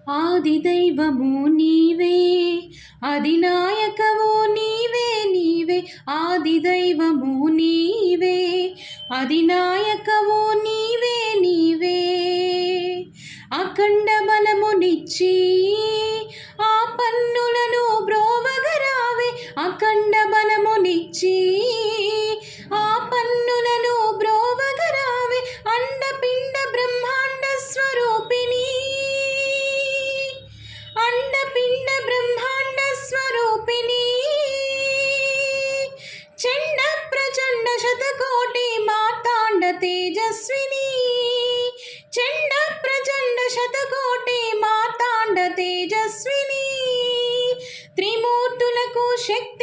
ఆదిదైవము నీవే, అధినాయకవు నీవే నీవే. ఆదిదైవము నీవే, అధినాయకవు నీవే నీవే. అఖండ బలమునిచ్చి ఆ పన్నులను బ్రోవగరావే. అఖండ బలమునిచ్చి ఆ పన్నులను బ్రోవగరావే. అండపిండ బ్రహ్మాండ స్వరూపిణి, అండపిండ బ్రహ్మాండ స్వరూపిణి. చండ ప్రచండ శతకోటి మార్తాండ తేజస్విని, చండ ప్రచండ శతకోటి మార్తాండ తేజస్విని. త్రిమూర్తులకు శక్తి